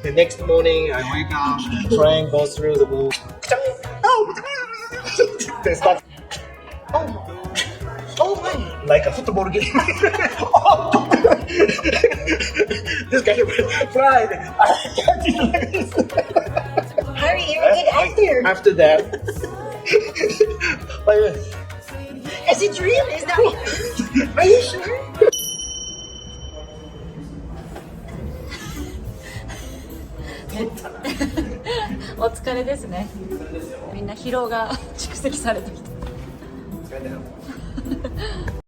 The next morning, I wake up, train goes through the wall. Oh, they start. Oh my! Like a football game. This guy flied. I catch it like this. Harry, you're a good actor. After that, Is it real? Is that real? Are you sure? お疲れですね。みんな疲労が蓄積されてきた。